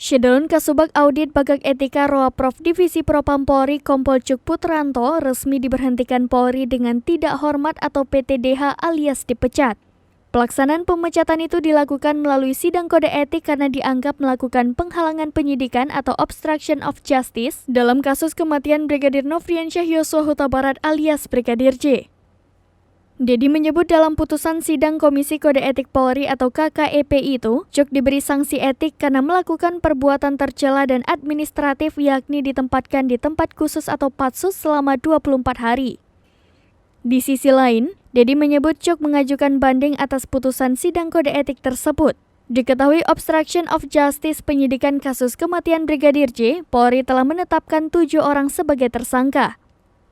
Shutdown Kasubag Audit Bagak Etika Roa-Prof Divisi Propam Polri Kompol Cuk Putranto resmi diberhentikan Polri dengan tidak hormat atau PTDH alias dipecat. Pelaksanaan pemecatan itu dilakukan melalui sidang kode etik karena dianggap melakukan penghalangan penyidikan atau obstruction of justice dalam kasus kematian Brigadir Nofriansyah Yosua Huta Barat alias Brigadir J. Dedi menyebut dalam putusan sidang Komisi Kode Etik Polri atau KKEP itu, Cuk diberi sanksi etik karena melakukan perbuatan tercela dan administratif yakni ditempatkan di tempat khusus atau patsus selama 24 hari. Di sisi lain, Dedi menyebut Cuk mengajukan banding atas putusan sidang kode etik tersebut. Diketahui obstruction of justice penyidikan kasus kematian Brigadir J, Polri telah menetapkan 7 orang sebagai tersangka.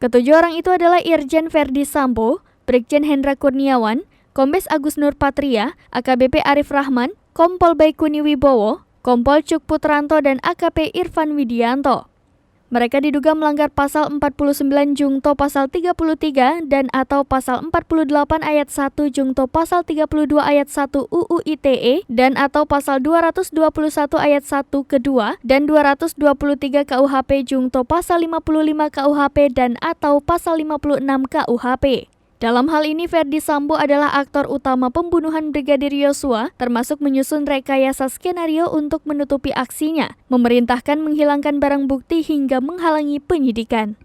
Ketujuh orang itu adalah Irjen Verdi Sambo, Brigjen Hendra Kurniawan, Kombes Agus Nur Patria, AKBP Arif Rahman, Kompol Baikuni Wibowo, Kompol Cuk Putranto, dan AKP Irfan Widianto. Mereka diduga melanggar pasal 49 Jungto pasal 33 dan atau pasal 48 ayat 1 Jungto pasal 32 ayat 1 UU ITE dan atau pasal 221 ayat 1 kedua dan 223 KUHP Jungto pasal 55 KUHP dan atau pasal 56 KUHP. Dalam hal ini, Verdi Sambo adalah aktor utama pembunuhan Brigadir Yosua, termasuk menyusun rekayasa skenario untuk menutupi aksinya, memerintahkan menghilangkan barang bukti hingga menghalangi penyidikan.